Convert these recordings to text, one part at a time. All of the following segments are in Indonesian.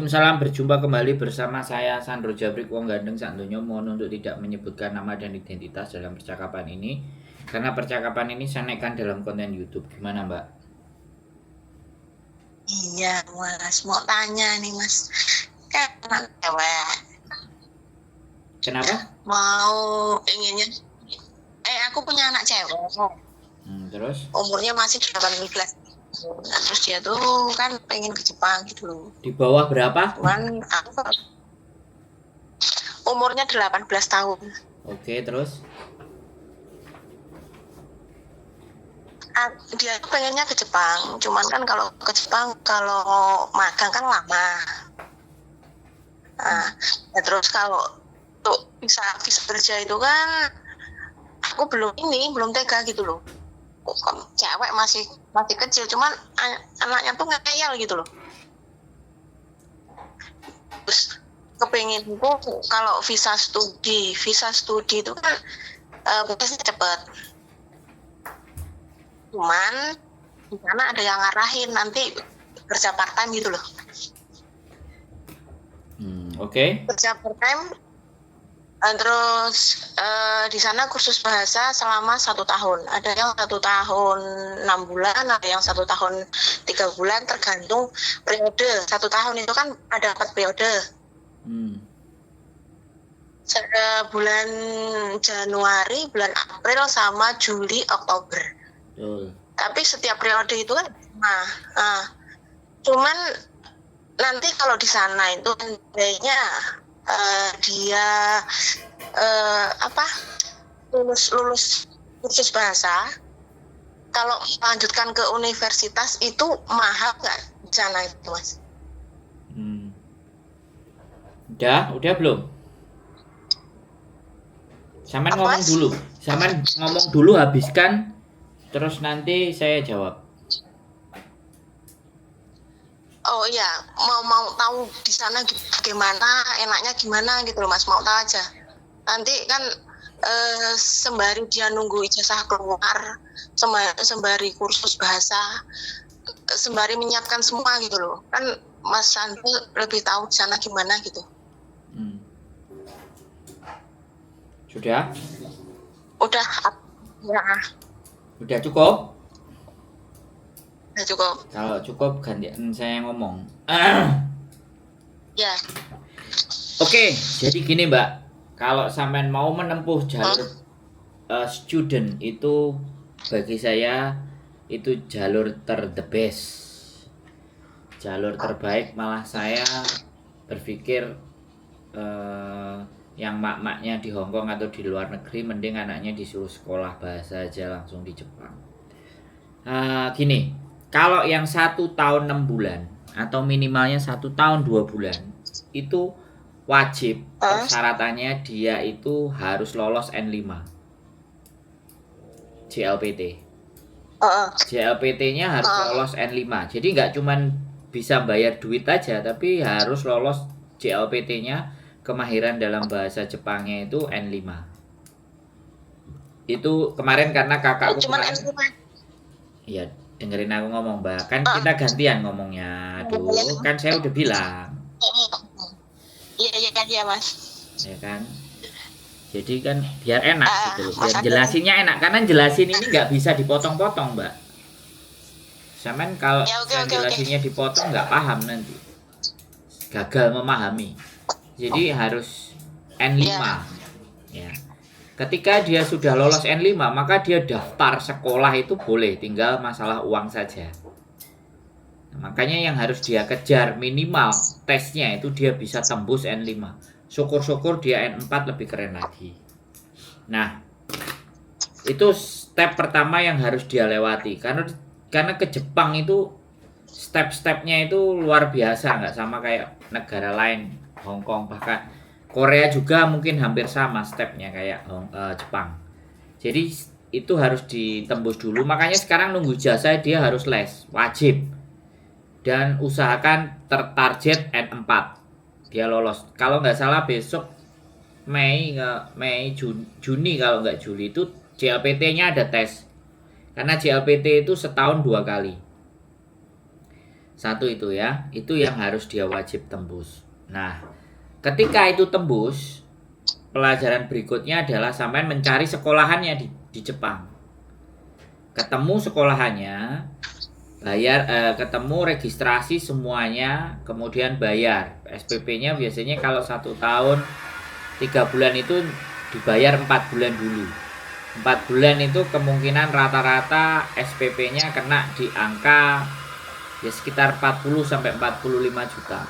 Waalaikumsalam, berjumpa kembali bersama saya Sandro Jabrik Wong Gandeng Sandonya. Mohon untuk tidak menyebutkan nama dan identitas dalam percakapan ini, karena percakapan ini saya naikkan dalam konten YouTube. Gimana Mbak? Iya Mas, mau tanya nih Mas, kan anak cewek Kenapa? aku punya anak cewek, Terus? umurnya masih 18. Nah, terus dia tuh kan pengen ke Jepang gitu loh. Di bawah berapa? Cuman aku umurnya 18 tahun. Oke, terus? Dia tuh pengennya ke Jepang, cuman kan kalau ke Jepang kalau magang kan lama. Nah, ya terus kalau untuk bisa kerja itu kan aku belum tega gitu loh. Cewek masih kecil, cuman anaknya tuh ngeyel gitu loh. Terus kepengin tuh kalau visa studi itu kan prosesnya cepet. Cuman di sana ada yang ngarahin nanti kerja part time gitu loh. Oke. Kerja part time. Terus di sana kursus bahasa selama 1 tahun. Ada yang 1 tahun 6 bulan, ada yang 1 tahun 3 bulan, tergantung periode. 1 tahun itu kan ada 4 periode. Bulan Januari, bulan April, sama Juli, Oktober. Tapi setiap periode itu kan cuman nanti kalau di sana itu kayaknya dia lulus kursus bahasa, kalau melanjutkan ke universitas itu mahal nggak di sana itu Mas? Udah belum? Saman ngomong dulu, habiskan, terus nanti saya jawab. Oh iya, mau tahu di sana gimana, enaknya gimana gitu loh Mas, mau tahu aja. Nanti kan sembari dia nunggu ijazah keluar, sembari kursus bahasa, sembari menyiapkan semua gitu loh. Kan Mas Sandro lebih tahu di sana gimana gitu. Sudah? Udah ya. Udah cukup? Cukup. Kalau cukup gantian saya ngomong. Ya. Oke, jadi gini Mbak, kalau sampean mau menempuh jalur student itu bagi saya itu jalur the best, jalur terbaik. Malah saya berpikir yang mak-maknya di Hongkong atau di luar negeri mending anaknya disuruh sekolah bahasa aja langsung di Jepang. Gini. Kalau yang 1 tahun 6 bulan atau minimalnya 1 tahun 2 bulan itu wajib, persyaratannya dia itu harus lolos N5 JLPT. JLPT-nya harus lolos N5. Jadi nggak cuman bisa bayar duit aja, tapi harus lolos JLPT-nya, kemahiran dalam bahasa Jepangnya itu N5. Itu kemarin karena kakakku iya, dengerin aku ngomong Mbak, kan kita gantian ngomongnya. Aduh, kan saya udah bilang. Iya Mas. Ya kan, jadi kan biar enak gitu, biar jelasinnya enak, karena jelasin ini nggak bisa dipotong-potong Mbak. Saman kalau jelasinnya dipotong nggak paham nanti, gagal memahami. Jadi harus N5 ya. Ketika dia sudah lolos N5, maka dia daftar sekolah itu boleh, tinggal masalah uang saja. Nah, makanya yang harus dia kejar minimal tesnya itu dia bisa tembus N5. Syukur-syukur dia N4 lebih keren lagi. Nah, itu step pertama yang harus dia lewati. Karena ke Jepang itu step-stepnya itu luar biasa, nggak sama kayak negara lain, Hongkong, bahkan Korea juga mungkin hampir sama stepnya kayak Jepang. Jadi itu harus ditembus dulu. Makanya sekarang nunggu jasa dia harus les, wajib. Dan usahakan tertarget N4 dia lolos. Kalau nggak salah besok Juni kalau nggak Juli itu JLPT-nya ada tes. Karena JLPT itu setahun 2 kali. Satu itu ya, itu yang harus dia wajib tembus. Nah, ketika itu tembus, pelajaran berikutnya adalah sampean mencari sekolahannya di Jepang. Ketemu sekolahannya, bayar, ketemu registrasi semuanya, kemudian bayar. SPP-nya biasanya kalau 1 tahun 3 bulan itu dibayar 4 bulan dulu. 4 bulan itu kemungkinan rata-rata SPP-nya kena di angka ya sekitar 40 sampai 45 juta.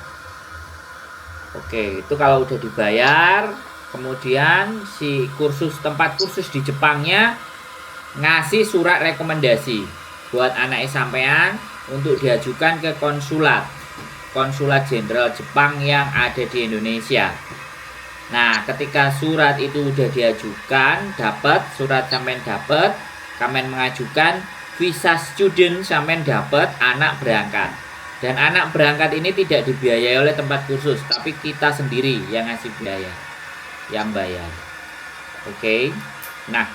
Oke, itu kalau udah dibayar, kemudian si tempat kursus di Jepangnya ngasih surat rekomendasi buat anak sampean untuk diajukan ke konsulat jenderal Jepang yang ada di Indonesia. Nah, ketika surat itu udah diajukan, surat sampean dapat, sampean mengajukan visa student, sampean dapat anak berangkat. Dan anak berangkat ini tidak dibiayai oleh tempat kursus, tapi kita sendiri yang ngasih biaya, yang bayar. Oke. Nah,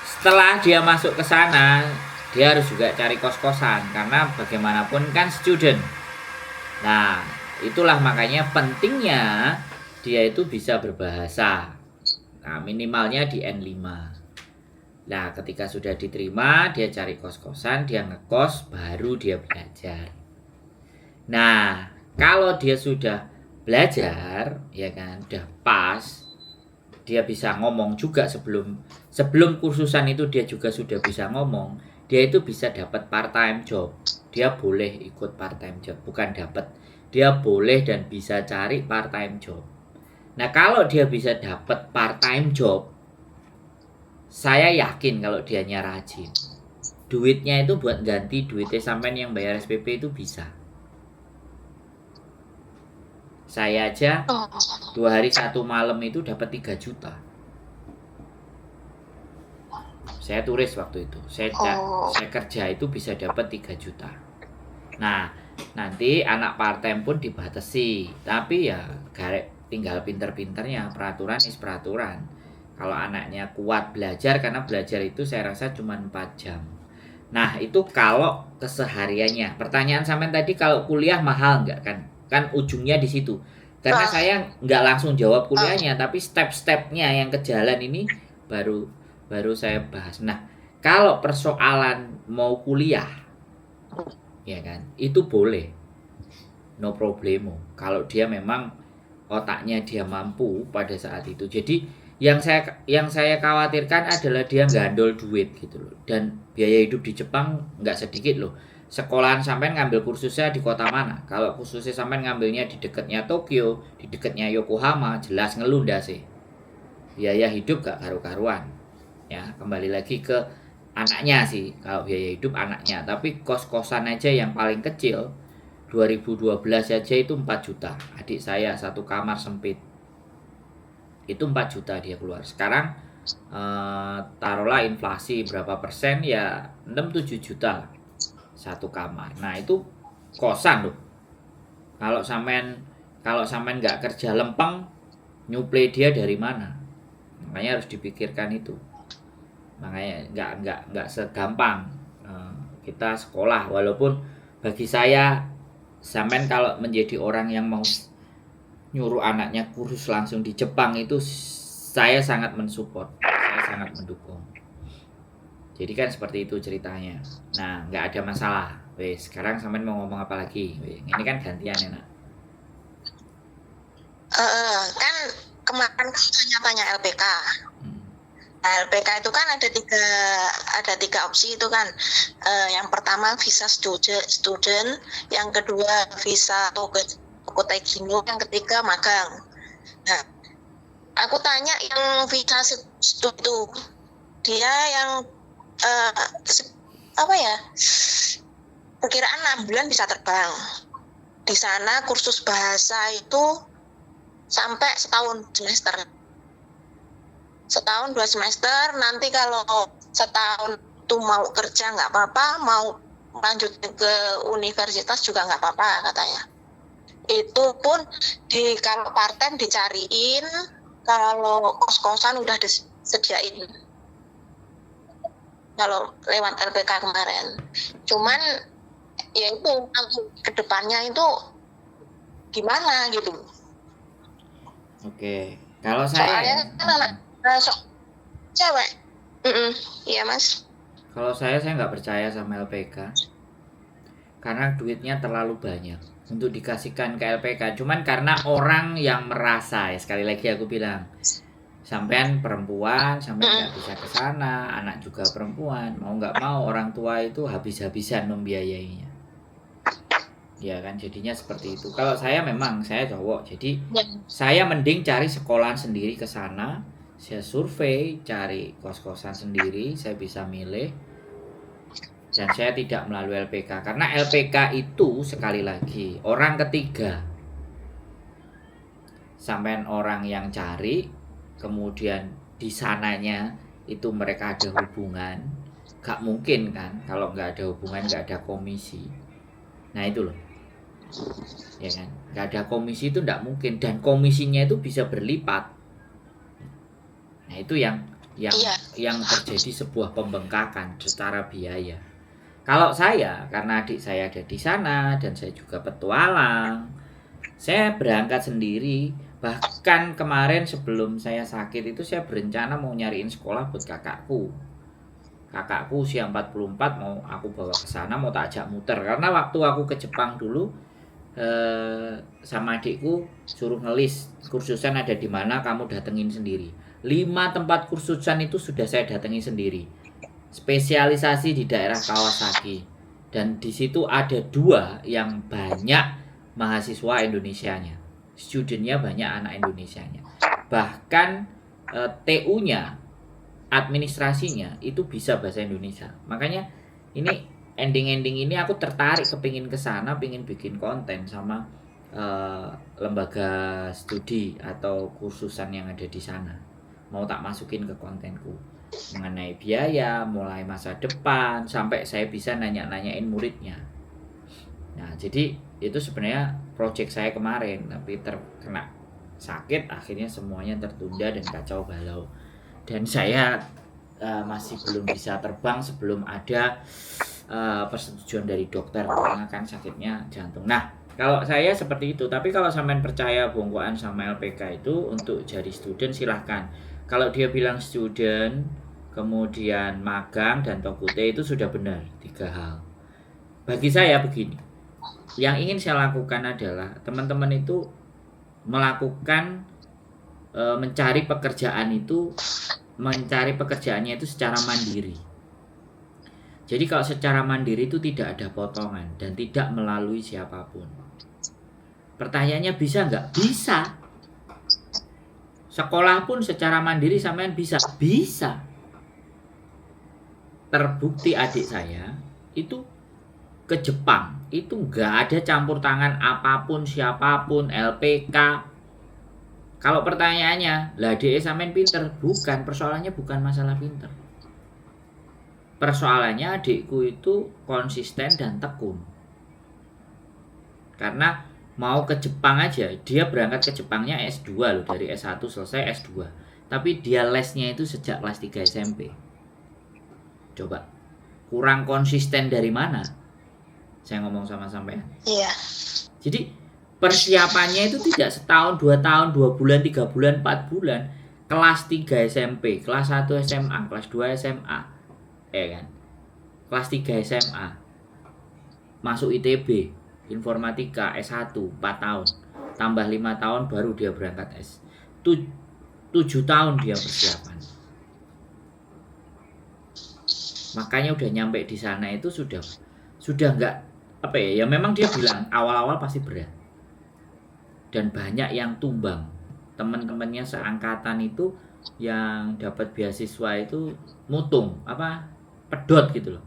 setelah dia masuk ke sana, dia harus juga cari kos-kosan karena bagaimanapun kan student. Nah, itulah makanya pentingnya dia itu bisa berbahasa. Nah, minimalnya di N5. Nah, ketika sudah diterima, dia cari kos-kosan, dia ngekos, baru dia belajar. Nah, kalau dia sudah belajar, ya kan, udah pas, dia bisa ngomong juga sebelum kursusan itu dia juga sudah bisa ngomong, dia itu bisa dapat part-time job. Dia boleh ikut part-time job, bukan dapat. Dia boleh dan bisa cari part-time job. Nah, kalau dia bisa dapat part-time job, saya yakin kalau dianya rajin, duitnya itu buat ganti duitnya sampean yang bayar SPP itu bisa. Saya aja 2 hari 1 malam itu dapat 3 juta. Saya turis waktu itu. Saya kerja itu bisa dapat 3 juta. Nah, nanti anak part-time pun dibatasi. Tapi ya tinggal pinter-pinternya. Peraturan is peraturan. Kalau anaknya kuat belajar, karena belajar itu saya rasa cuma 4 jam. Nah, itu kalau kesehariannya. Pertanyaan sampean tadi kalau kuliah mahal nggak kan? Kan ujungnya di situ. Karena saya nggak langsung jawab kuliahnya, tapi step-stepnya yang ke jalan ini baru saya bahas. Nah, kalau persoalan mau kuliah, ya kan, itu boleh, no problemo. Kalau dia memang otaknya dia mampu pada saat itu. Jadi yang saya khawatirkan adalah dia gandol duit gitu loh. Dan biaya hidup di Jepang nggak sedikit loh. Sekolahan sampean ngambil kursusnya di kota mana? Kalau kursusnya sampean ngambilnya di dekatnya Tokyo, di dekatnya Yokohama, jelas ngelunda sih. Biaya hidup gak karu-karuan. Ya, kembali lagi ke anaknya sih. Kalau biaya hidup anaknya, tapi kos-kosan aja yang paling kecil 2012 aja itu 4 juta. Adik saya 1 kamar sempit. Itu 4 juta dia keluar. Sekarang taruhlah inflasi berapa persen, ya 6-7 juta 1 kamar. Nah, itu kosan loh. Kalau sampean nggak kerja lempeng, nyuplai dia dari mana? Makanya harus dipikirkan itu. Makanya nggak segampang kita sekolah. Walaupun bagi saya, sampean kalau menjadi orang yang mau nyuruh anaknya kursus langsung di Jepang, itu saya sangat mensupport, saya sangat mendukung. Jadi kan seperti itu ceritanya. Nah, nggak ada masalah. Wes, sekarang sampean mau ngomong apa lagi? Ini kan gantian ya, Nak. Kan kemarin tanya-tanya LPK. Nah, LPK itu kan ada tiga opsi itu kan. Yang pertama visa student, yang kedua visa Tokotegino, yang ketiga magang. Nah, aku tanya yang visa student itu, dia yang perkiraan 6 bulan bisa terbang. Di sana kursus bahasa itu sampai setahun 2 semester. Nanti kalau setahun itu mau kerja nggak apa-apa, mau lanjut ke universitas juga nggak apa-apa katanya. Itu pun kalau part-time dicariin, kalau kos-kosan udah disediain kalau lewat LPK kemarin. Cuman ya itu ke depannya itu gimana gitu. Oke, kalau Soalnya saya, kan anak cewek. Iya Mas. kalau saya nggak percaya sama LPK karena duitnya terlalu banyak untuk dikasihkan ke LPK. Cuman karena orang yang merasa, ya sekali lagi aku bilang, sampean perempuan, sampean nggak bisa ke sana, anak juga perempuan, mau nggak mau orang tua itu habis-habisan membiayainya. Ya kan, jadinya seperti itu. Kalau saya memang saya cowok, jadi Ya. saya mending cari sekolahan sendiri ke sana. Saya survei, cari kos-kosan sendiri, saya bisa milih. Dan saya tidak melalui LPK karena LPK itu sekali lagi orang ketiga. Sampean orang yang cari, kemudian di sananya itu mereka ada hubungan, gak mungkin kan kalau nggak ada hubungan nggak ada komisi. Nah itu loh, ya kan, nggak ada komisi itu nggak mungkin, dan komisinya itu bisa berlipat. Nah itu yang yang terjadi sebuah pembengkakan secara biaya. Kalau saya, karena adik saya ada di sana dan saya juga petualang, saya berangkat sendiri. Bahkan kemarin sebelum saya sakit itu saya berencana mau nyariin sekolah buat kakakku. Kakakku usia 44 mau aku bawa ke sana, mau tak ajak muter. Karena waktu aku ke Jepang dulu sama adikku suruh ngelis kursusan ada di mana, kamu datengin sendiri. 5 tempat kursusan itu sudah saya datengin sendiri. Spesialisasi di daerah Kawasaki. Dan di situ ada 2 yang banyak mahasiswa Indonesianya. Studentnya banyak anak Indonesianya. Bahkan TU-nya, administrasinya itu bisa bahasa Indonesia. Makanya ini ending ini aku tertarik kepingin kesana, pingin bikin konten sama lembaga studi atau kursusan yang ada di sana. Mau tak masukin ke kontenku mengenai biaya, mulai masa depan, sampai saya bisa nanya-nanyain muridnya. Nah, jadi itu sebenarnya project saya kemarin, tapi terkena sakit, akhirnya semuanya tertunda dan kacau balau. Dan saya masih belum bisa terbang sebelum ada persetujuan dari dokter, karena kan sakitnya jantung. Nah, kalau saya seperti itu, tapi kalau sampean percaya bongkoan sama LPK itu untuk jadi student silahkan. Kalau dia bilang student, kemudian magang dan tokute itu sudah benar 3 hal. Bagi saya begini, yang ingin saya lakukan adalah teman-teman itu melakukan mencari pekerjaannya itu secara mandiri. Jadi kalau secara mandiri itu tidak ada potongan dan tidak melalui siapapun. Pertanyaannya bisa nggak? Bisa. Sekolah pun secara mandiri sampean bisa. Bisa. Terbukti adik saya itu ke Jepang itu nggak ada campur tangan apapun siapapun LPK. Kalau pertanyaannya, lah DE sampean pinter? Bukan, persoalannya bukan masalah pinter. Persoalannya adikku itu konsisten dan tekun. Karena mau ke Jepang aja, dia berangkat ke Jepangnya S2 loh, dari S1 selesai S2. Tapi dia lesnya itu sejak kelas 3 SMP. Coba, kurang konsisten dari mana? Saya ngomong sama sampean. Iya. Jadi persiapannya itu tidak setahun, 2 tahun, 2 bulan, 3 bulan, 4 bulan. Kelas 3 SMP, kelas 1 SMA, kelas 2 SMA. Ya kan? Kelas 3 SMA. Masuk ITB, informatika S1, 4 tahun. Tambah 5 tahun baru dia berangkat S. 7 tahun dia persiapan. Makanya udah nyampe di sana itu sudah enggak apa ya, memang dia bilang awal-awal pasti berat dan banyak yang tumbang. Teman-temannya seangkatan itu yang dapat beasiswa itu mutung pedot gitu loh,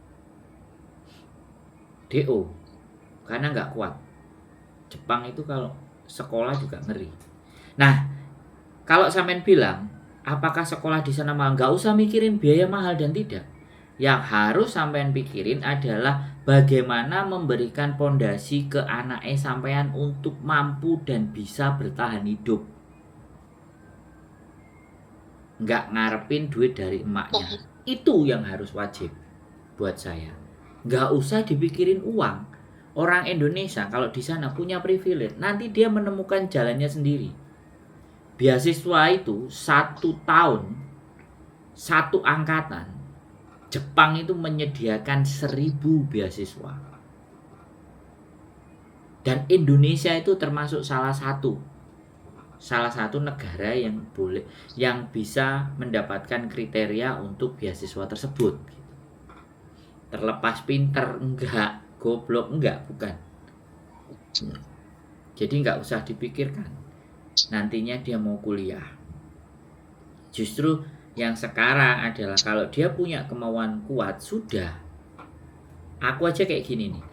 DO, karena nggak kuat. Jepang itu kalau sekolah juga ngeri. Nah, kalau sampean bilang apakah sekolah di sana mahal, nggak usah mikirin biaya mahal dan tidak. Yang harus sampean pikirin adalah bagaimana memberikan pondasi ke anaknya sampean untuk mampu dan bisa bertahan hidup. Nggak ngarepin duit dari emaknya. Itu yang harus wajib buat saya. Nggak usah dipikirin uang. Orang Indonesia kalau di sana punya privilege, nanti dia menemukan jalannya sendiri. Beasiswa itu 1 tahun, 1 angkatan, Jepang itu menyediakan 1000 beasiswa. Dan Indonesia itu termasuk salah satu negara yang bisa mendapatkan kriteria untuk beasiswa tersebut. Terlepas pinter enggak, goblok enggak, bukan. Jadi enggak usah dipikirkan nantinya dia mau kuliah. Justru yang sekarang adalah kalau dia punya kemauan kuat, sudah. Aku aja kayak gini nih.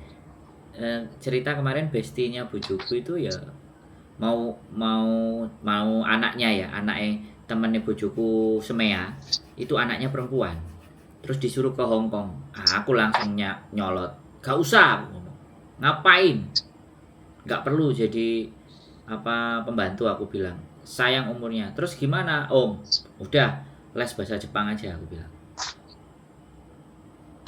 Cerita kemarin bestinya bojoku itu ya mau anaknya temennya bojoku semea itu anaknya perempuan, terus disuruh ke Hong Kong. Aku langsung nyolot, gak usah, ngapain, gak perlu jadi pembantu, aku bilang, sayang umurnya. Terus gimana om? Udah les bahasa Jepang aja, aku bilang.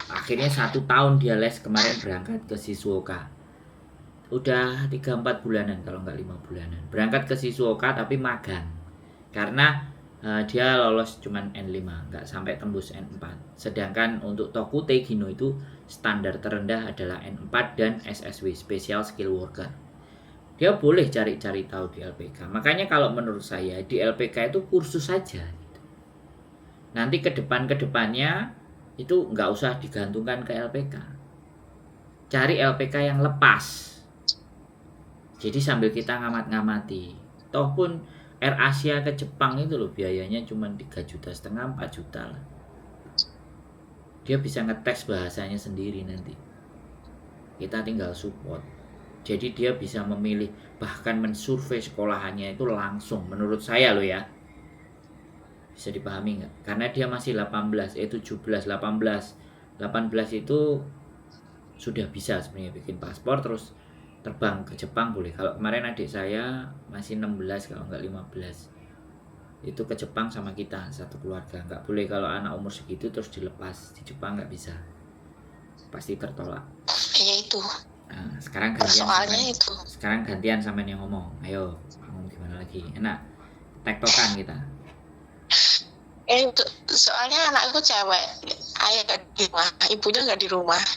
Akhirnya 1 tahun dia les, kemarin berangkat ke Shizuoka. Udah 3-4 bulanan kalau nggak 5 bulanan. Berangkat ke Shizuoka tapi magang. Karena dia lolos cuman N5, nggak sampai tembus N4. Sedangkan untuk Tokute Gino itu standar terendah adalah N4 dan SSW, Special Skill Worker. Dia boleh cari-cari tahu di LPK. Makanya kalau menurut saya di LPK itu kursus saja. Nanti kedepannya itu nggak usah digantungkan ke LPK. Cari LPK yang lepas. Jadi sambil kita ngamat-ngamati. Toh pun Air Asia ke Jepang itu loh biayanya cuma 3,5 juta, 4 juta lah. Dia bisa ngetes bahasanya sendiri nanti. Kita tinggal support. Jadi dia bisa memilih, bahkan mensurvei sekolahannya itu langsung. Menurut saya loh ya. Bisa dipahami nggak? Karena dia masih 18, 17, 18 itu sudah bisa sebenarnya bikin paspor terus terbang ke Jepang boleh. Kalau kemarin adik saya masih 16 kalau nggak 15 itu ke Jepang sama kita satu keluarga. Nggak boleh kalau anak umur segitu terus dilepas di Jepang, nggak bisa, pasti tertolak. Iya itu. Nah, sekarang gantian sama yang ngomong. Ayo ngomong gimana lagi? Enak tektokan kita. Soalnya anakku cewek, ayah nggak di rumah, ibunya nggak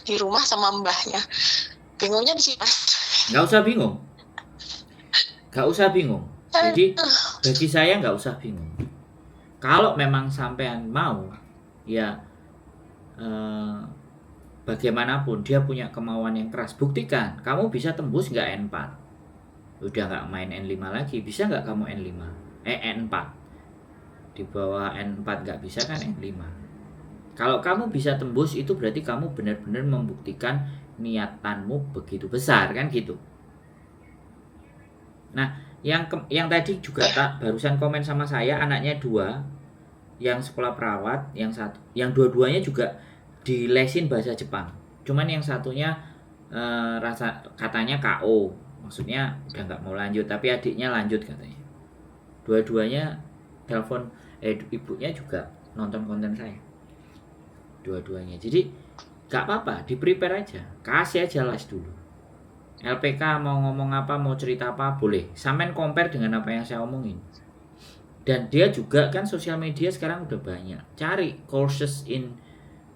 di rumah sama mbahnya. Bingungnya di sini. Nggak usah bingung. Jadi bagi saya nggak usah bingung. Kalau memang sampean mau, ya bagaimanapun dia punya kemauan yang keras, buktikan. Kamu bisa tembus nggak N4? Udah nggak main N5 lagi, bisa nggak kamu N4? Di bawah N4 nggak bisa kan N5. Kalau kamu bisa tembus itu berarti kamu benar-benar membuktikan niatanmu begitu besar kan gitu. Nah yang tadi juga barusan komen sama saya, anaknya 2 yang sekolah perawat, yang dua-duanya juga dilesin bahasa Jepang. Cuman yang satunya katanya KO, maksudnya udah nggak mau lanjut, tapi adiknya lanjut katanya. Dua-duanya telepon ibunya juga nonton konten saya, dua-duanya. Jadi gak apa-apa, di-prepare aja, kasih aja les dulu. LPK mau ngomong apa, mau cerita apa, boleh. Sampean compare dengan apa yang saya omongin. Dan dia juga kan sosial media sekarang udah banyak. Cari courses in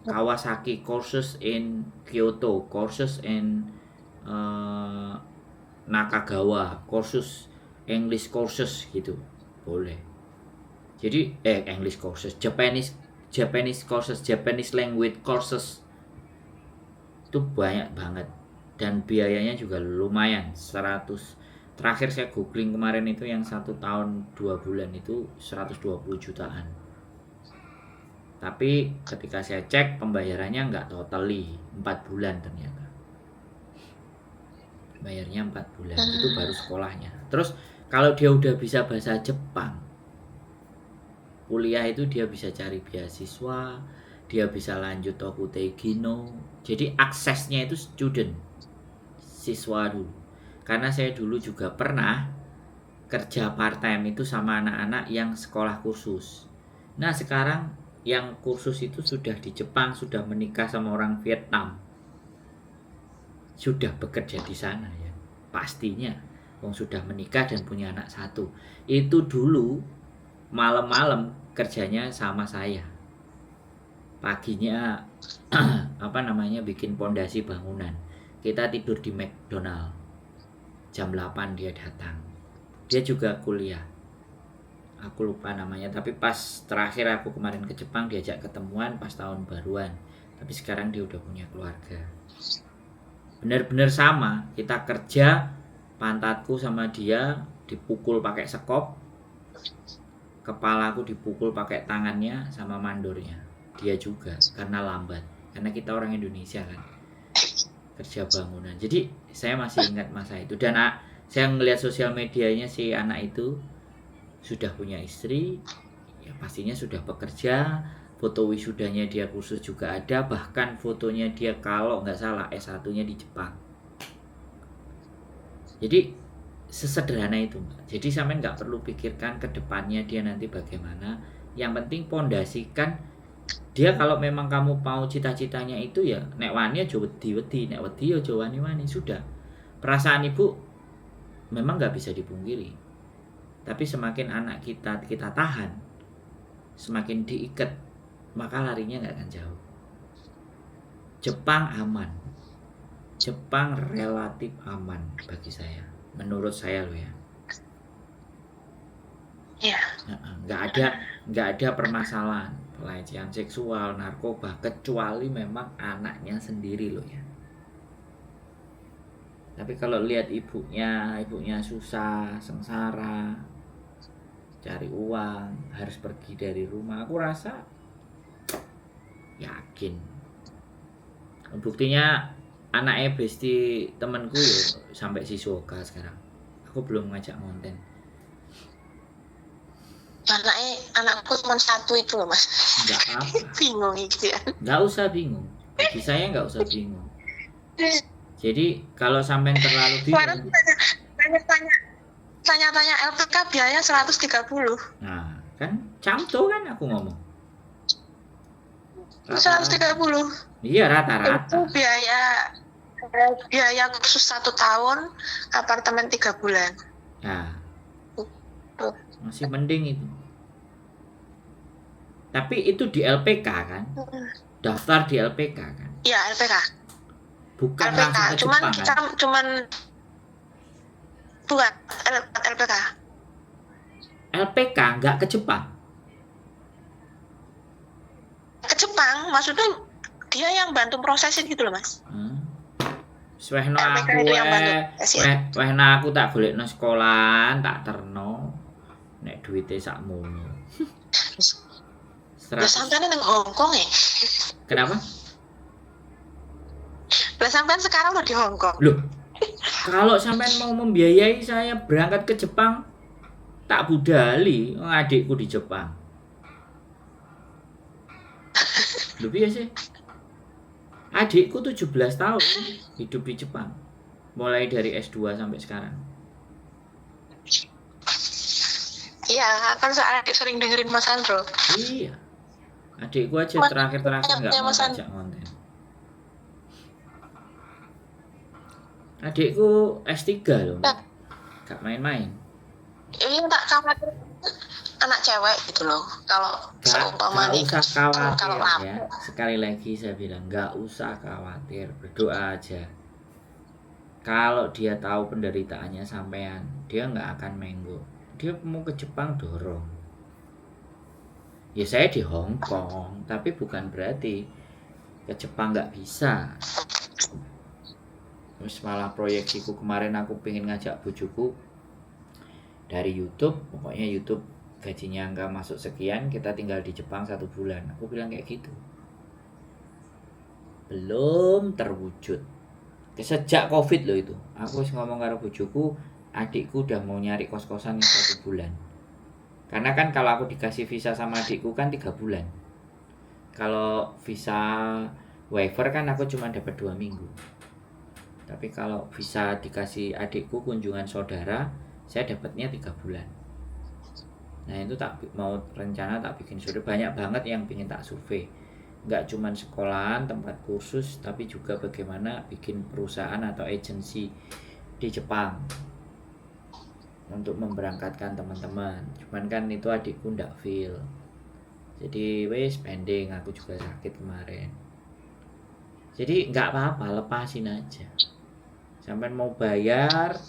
Kawasaki, courses in Kyoto, courses in Nakagawa, courses English courses gitu, boleh. Jadi English courses, Japanese courses, Japanese language courses itu banyak banget dan biayanya juga lumayan. 100, terakhir saya googling kemarin itu yang 1 tahun 2 bulan itu 120 jutaan. Tapi ketika saya cek pembayarannya nggak totally 4 bulan ternyata. Bayarnya 4 bulan itu baru sekolahnya. Terus kalau dia udah bisa bahasa Jepang, kuliah itu dia bisa cari beasiswa, dia bisa lanjut Tokute Gino. Jadi aksesnya itu siswa dulu. Karena saya dulu juga pernah kerja part time itu sama anak-anak yang sekolah kursus. Nah sekarang yang kursus itu sudah di Jepang, sudah menikah sama orang Vietnam. sudah bekerja di sana ya. Pastinya wong sudah menikah dan punya anak satu. Itu dulu malam-malam kerjanya sama saya. Paginya bikin pondasi bangunan. Kita tidur di McDonald. Jam 8 dia datang. Dia juga kuliah. Aku lupa namanya, tapi pas terakhir aku kemarin ke Jepang diajak ketemuan pas tahun baruan. Tapi sekarang dia udah punya keluarga. Benar-benar sama, kita kerja, pantatku sama dia dipukul pakai sekop, kepalaku dipukul pakai tangannya sama mandornya. Dia juga, karena lambat. Karena kita orang Indonesia kan, kerja bangunan. Jadi saya masih ingat masa itu. Dan saya ngelihat sosial medianya si anak itu sudah punya istri, ya pastinya sudah bekerja. Foto wisudanya dia khusus juga ada, bahkan fotonya dia kalau nggak salah S1-nya di Jepang. Jadi sesederhana itu, Mbak. Jadi sampean nggak perlu pikirkan ke depannya dia nanti bagaimana. Yang penting pondasikan dia. Kalau memang kamu mau cita-citanya itu ya nek wani aja wedi-wedi, nek wedi aja wani-wani, sudah. Perasaan ibu memang nggak bisa dipungkiri. Tapi semakin anak kita tahan, semakin diikat, maka larinya nggak akan jauh. Jepang aman. Jepang relatif aman bagi saya. Menurut saya loh ya. Iya. Nggak ada permasalahan pelecehan seksual, narkoba, kecuali memang anaknya sendiri loh ya. Tapi kalau lihat ibunya susah, sengsara, cari uang, harus pergi dari rumah, aku rasa yakin. Buktinya anaknya besti temanku ya sampai Shizuoka sekarang. Aku belum ngajak konten. Anakku cuma satu itu loh Mas. Enggak apa. Bingung gitu ya. Enggak usah bingung. Bagi saya enggak usah bingung. Jadi kalau sampean terlalu bingung, tanya LPK biaya 130. nah, kan camto kan aku ngomong. 130. Iya, rata-rata. Itu biaya kursus 1 tahun, apartemen 3 bulan. Nah, masih mending itu. Tapi itu di LPK kan? Daftar di LPK kan? Iya, LPK. Bukan LPK, langsung ke cuman Jepang kan? Bukan LPK. LPK nggak ke Jepang? Ke Jepang, maksudnya dia yang bantu prosesin gitu loh Mas. Wehno LPK aku itu yang bantu prosesin. wehno aku tak golekno sekolahan, tak terno. Nek duite sakmono. Lah sampean nang Hongkong ya? Kenapa? Lah sampean sekarang udah di Hongkong. Loh, kalau sampean mau membiayai saya berangkat ke Jepang, tak budali adikku di Jepang. Loh piye sih? Adikku 17 tahun hidup di Jepang. Mulai dari S2 sampai sekarang. Iya, kan adik sering dengerin Mas Andro. Iya. Adikku aja terakhir-terakhir nggak mau ajak konten. Adikku S3 loh. Gak main-main. Ini tak khawatir anak cewek gitu loh. Kalau Gak usah khawatir kalau ya. Sekali lagi saya bilang gak usah khawatir, berdoa aja. Kalau dia tahu penderitaannya sampean, dia nggak akan menggo. Dia mau ke Jepang dorong. Ya saya di Hong Kong, tapi bukan berarti ke Jepang nggak bisa. Terus malah proyeksiku kemarin aku pengen ngajak bojoku dari YouTube, pokoknya YouTube gajinya nggak masuk sekian, kita tinggal di Jepang 1 bulan. Aku bilang kayak gitu. Belum terwujud. Sejak COVID loh itu. Aku ngomong karo bojoku, adikku udah mau nyari kos-kosan yang 1 bulan. Karena kan kalau aku dikasih visa sama adikku kan 3 bulan. Kalau visa waiver kan aku cuma dapat 2 minggu. Tapi kalau visa dikasih adikku kunjungan saudara, saya dapatnya 3 bulan. Nah itu tak mau rencana tak bikin survei. Banyak banget yang pengen tak survei. nggak cuman sekolahan, tempat kursus, tapi juga bagaimana bikin perusahaan atau agensi di Jepang untuk memberangkatkan teman-teman. Cuman kan itu adikku ndak feel, jadi wes pending, aku juga sakit kemarin. Jadi nggak apa-apa, lepasin aja. Sampai mau bayar,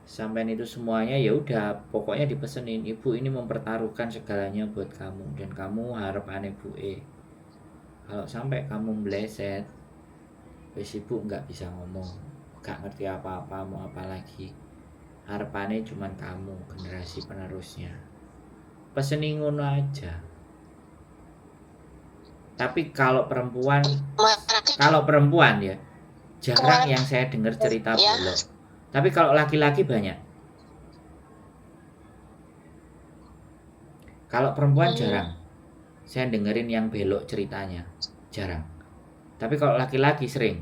sampai itu semuanya ya udah, pokoknya dipesenin, ibu ini mempertaruhkan segalanya buat kamu dan kamu harapan ibu. Kalau sampai kamu meleset, wes ibu nggak bisa ngomong, nggak ngerti apa-apa, mau apa lagi. Harapannya cuman kamu, generasi penerusnya. Pesenin ngono aja. Tapi kalau perempuan ya jarang yang saya dengar cerita belok. Tapi kalau laki-laki banyak. Kalau perempuan jarang saya dengerin yang belok ceritanya, jarang. Tapi kalau laki-laki sering.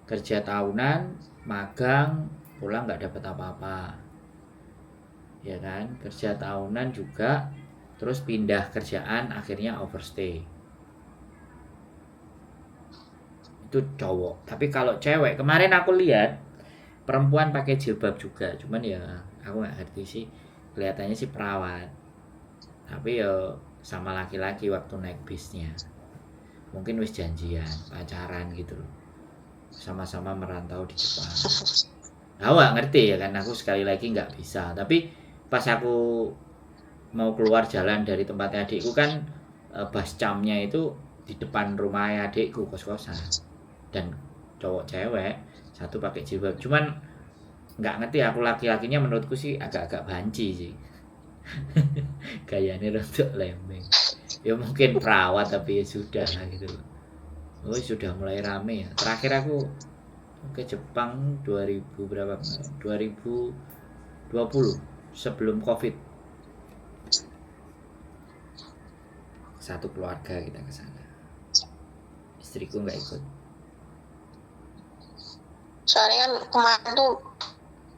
Kerja tahunan, magang, pulang nggak dapat apa-apa. Ya kan? Kerja tahunan juga, terus pindah kerjaan, akhirnya overstay. Itu cowok. Tapi kalau cewek, kemarin aku lihat perempuan pakai jilbab juga, cuman ya aku nggak ngerti sih, kelihatannya sih perawat, tapi ya sama laki-laki waktu naik bisnya mungkin wis janjian pacaran gitu loh, sama-sama merantau di Jepang. Aku nggak ngerti ya kan, aku sekali lagi nggak bisa. Tapi pas aku mau keluar jalan dari tempatnya adikku kan, bus camnya itu di depan rumah adikku, kos-kosan, dan cowok cewek satu pakai jilbab. Cuman nggak ngerti, aku laki-lakinya menurutku sih agak-agak banci sih. Gayanya rontok lembeng. Ya mungkin perawat tapi ya sudah lah gitu loh. Oh sudah mulai rame ya. Terakhir aku ke Jepang 2000 berapa? 2020 sebelum Covid. Satu keluarga kita ke sana. Istriku nggak ikut. Soalnya kan kemarin tuh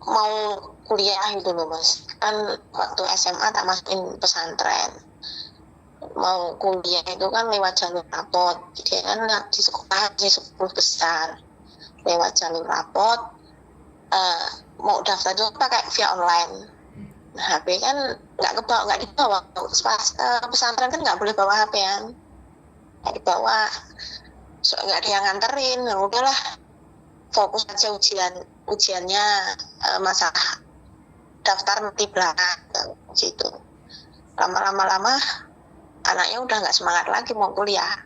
mau kuliah gitu loh Mas, kan waktu SMA tak masukin pesantren, mau kuliah itu kan lewat jalur rapot, jadi kan di sekolah di 10 besar lewat jalur rapot. Mau daftar itu pakai via online. Nah HP kan nggak dibawa pas pesantren kan nggak boleh bawa HP kan, nggak dibawa, nggak ada yang nganterin. Nah udahlah, fokus aja ujiannya, masalah daftar nanti belakang gitu. Lama anaknya udah nggak semangat lagi mau kuliah.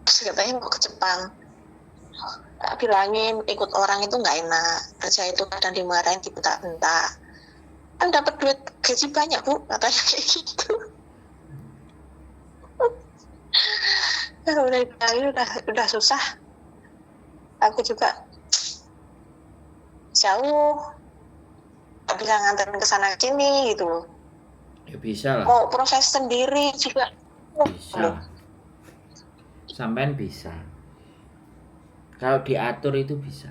Terus katanya mau ke Jepang. Tak bilangin ikut orang itu nggak enak, kerja itu kadang dimarahin, dibentak-bentak. Kan dapat duit gaji banyak Bu, katanya kayak gitu. udah susah. Aku juga jauh, nggak bisa nganterin ke sana sini gitu. Ya bisa lah. Mau proses sendiri juga. Bisa. Sampean bisa. Kalau diatur itu bisa.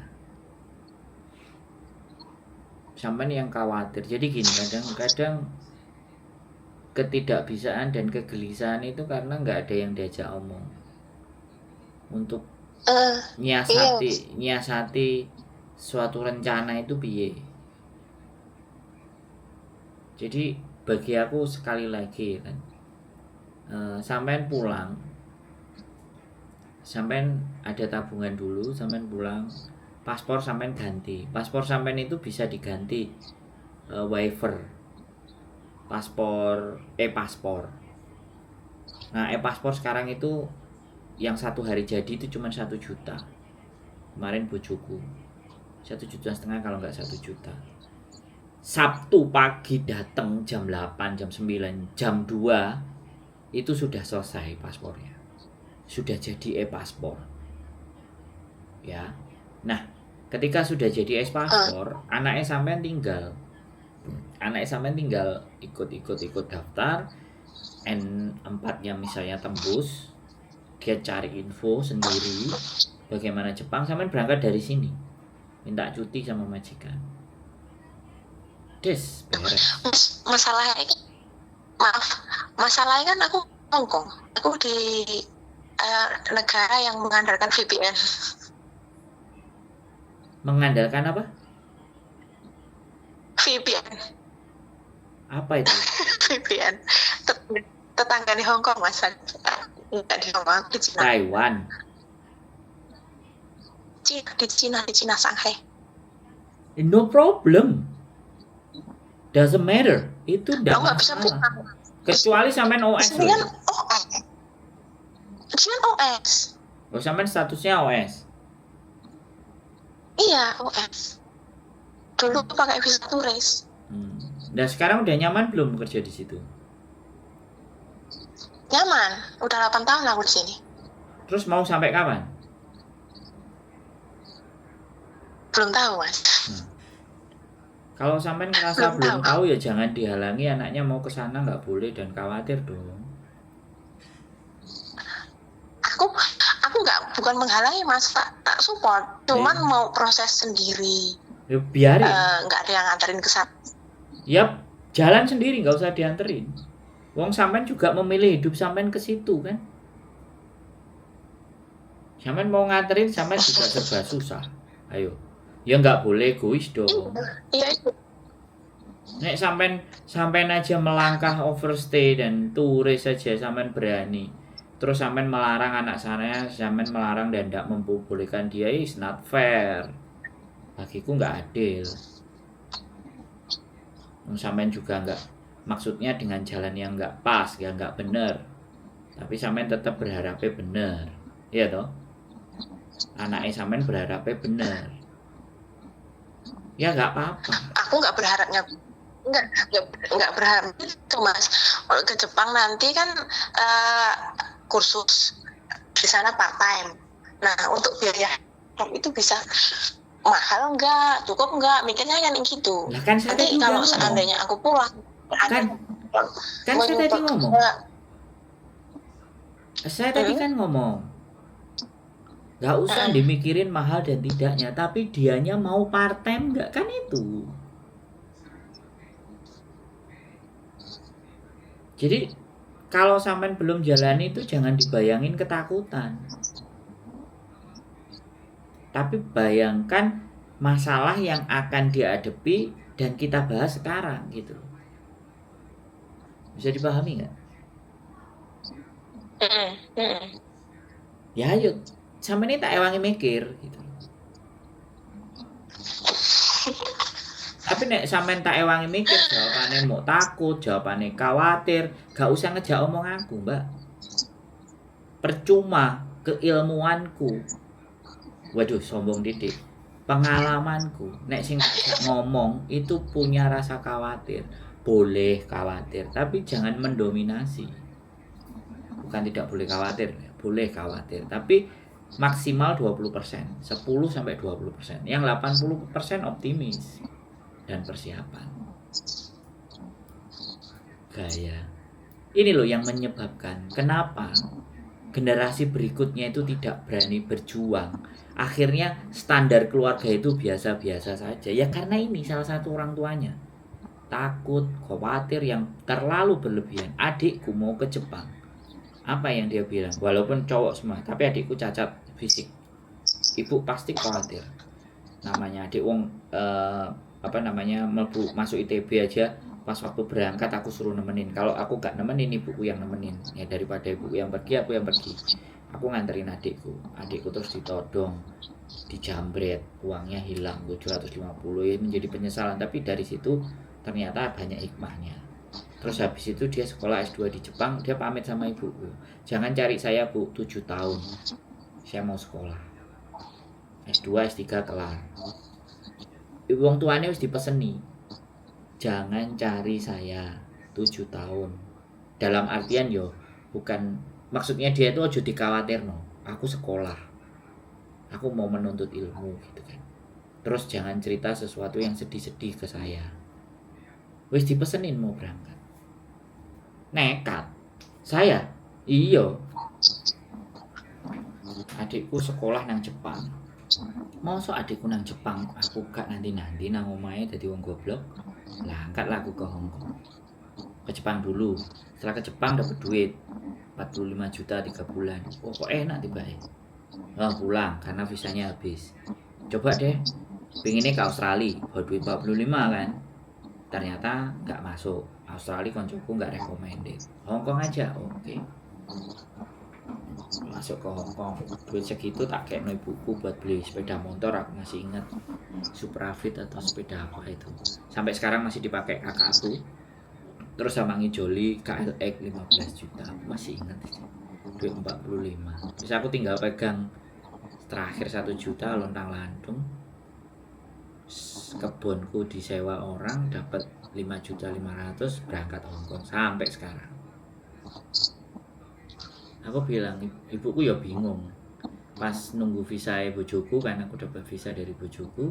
Sampean yang khawatir. Jadi gini, kadang-kadang ketidakbisaan dan kegelisahan itu karena nggak ada yang diajak omong. Untuk nyiasati suatu rencana itu piye. Jadi bagi aku sekali lagi kan, sampean pulang, sampean ada tabungan dulu, sampean pulang, paspor sampean ganti. Paspor sampean itu bisa diganti waiver paspor. Nah paspor sekarang itu yang 1 hari jadi itu cuma 1 juta. Kemarin bojoku 1,5 juta kalau nggak 1 juta. Sabtu pagi datang jam 8, jam 9, jam 2 itu sudah selesai paspornya, sudah jadi e-paspor ya. Nah ketika sudah jadi e-paspor, anaknya sampean tinggal ikut daftar N4-nya misalnya tembus, dia cari info sendiri bagaimana Jepang, sampean berangkat dari sini, minta cuti sama majikan, beres. Masalahnya kan aku Hongkong. aku di negara yang mengandalkan VPN. Mengandalkan apa? VPN. Apa itu? VPN. Tetangga di Hong Kong, Mas. Enggak di Hong Kong, di Cina. Taiwan. Di Cina Shanghai. No problem. Doesn't matter. Itu enggak Nggak bisa masalah. pulang. Kecuali sampean OS Ini kan loh. OS. Ini kan OS. Oh, sampean statusnya OS. Iya, OS. Dulu pakai visa turis. Nah, sekarang udah nyaman belum kerja di situ? Nyaman. Udah 8 tahun aku di sini. Terus mau sampai kapan? Belum tahu, Mas. Kalau sampean ngerasa Belum belum tahu. tahu ya jangan dihalangi, anaknya mau ke sana nggak boleh dan khawatir dong. Aku bukan menghalangi, Mas. Tak support. Cuman mau proses sendiri. Ya biarin. Nggak ada yang nganterin ke sana. Yap, jalan sendiri nggak usah dianterin. Wong sampean juga memilih hidup sampean ke situ kan. Sampean mau nganterin sampean juga serba susah. Ayo. Ya nggak boleh egois dong. Iya itu. Nek sampean aja melangkah overstay dan turis saja sampean berani. Terus sampean melarang anak saya, sampean melarang dan tidak membolehkan dia, is not fair. Bagiku nggak adil. Sampean juga nggak, maksudnya dengan jalan yang nggak pas, ya nggak bener. Tapi sampean tetap berharapnya bener, iya toh? Anaknya sampean berharapnya bener. Ya nggak apa-apa. Aku nggak berharapnya. Nggak berharap itu, Mas. Kalau ke Jepang nanti kan kursus di sana part time. Nah, untuk biaya itu bisa mahal nggak, cukup nggak, mikirnya kan gitu. Lah kan saya Nanti tadi kalau udah seandainya aku pulang, kan saya tadi ngomong. Saya tadi kan ngomong. Nggak usah dimikirin mahal dan tidaknya, tapi dianya mau part time nggak, kan itu. Jadi kalau sampean belum jalani itu jangan dibayangin ketakutan. Tapi bayangkan masalah yang akan dihadapi dan kita bahas sekarang gitu. Bisa dipahami nggak? Ya ayo, sampean ini tak ewangi mikir gitu. Tapi nek sampean tak ewangi mikir, jawabannya mau takut, jawabannya khawatir, gak usah ngejak omong aku, Mbak. Percuma keilmuanku. Waduh, sombong titik. Pengalamanku, nek sing ngomong itu punya rasa khawatir. Boleh khawatir, tapi jangan mendominasi. Bukan tidak boleh khawatir, boleh khawatir, tapi maksimal 20%, 10-20%. Yang 80% optimis dan persiapan. Gaya. Ini loh yang menyebabkan kenapa generasi berikutnya itu tidak berani berjuang. Akhirnya standar keluarga itu biasa-biasa saja. Ya karena ini salah satu orang tuanya takut, khawatir yang terlalu berlebihan. Adikku mau ke Jepang. Apa yang dia bilang? Walaupun cowok semua, tapi adikku cacat fisik. Ibu pasti khawatir. Namanya adik wong masuk ITB aja, pas waktu berangkat aku suruh nemenin. Kalau aku gak nemenin, ibuku yang nemenin. Ya daripada ibuku yang pergi, aku yang pergi. Aku nganterin adikku terus ditodong, dijambret, uangnya hilang 750. Ya menjadi penyesalan, tapi dari situ ternyata banyak hikmahnya. Terus habis itu dia sekolah S2 di Jepang, dia pamit sama ibuku, jangan cari saya Bu, 7 tahun saya mau sekolah S2 S3 kelar. Wong tuane wis dipeseni, jangan cari saya 7 tahun. Dalam artian yo bukan, maksudnya dia itu aja dikhawatirno, aku sekolah, aku mau menuntut ilmu gitu kan. Terus jangan cerita sesuatu yang sedih-sedih ke saya. Wis dipesenin mau berangkat, nekat. Saya iyo adikku sekolah nang Jepang. Mosok adikku nang Jepang, aku gak nanti nang omahe dadi wong goblok. Lah angkatlah aku ke Hong Kong. ke Jepang dulu. Setelah ke Jepang dapat duit 45 juta 3 bulan. Oh, kok enak tiba-tiba. Pulang karena visanya habis. Coba deh, pengennya ke Australia, buat duit 45 kan. Ternyata nggak masuk. Australia koncoku nggak recommended. Hongkong aja, oke. Masuk ke Hongkong, duit segitu tak kayak ibuku buat beli sepeda motor, aku masih ingat Suprafit atau sepeda apa itu. Sampai sekarang masih dipakai kakakku. Terus sama ngijoli KLX 15 juta, aku masih ingat itu. Duit 45. Terus aku tinggal pegang terakhir 1 juta lontang lantung. Kebunku disewa orang, dapat 5.500.000, berangkat Hongkong sampai sekarang. Aku bilang, ibuku ya bingung. Pas nunggu visa bojoku, kan aku dapat visa dari bojoku,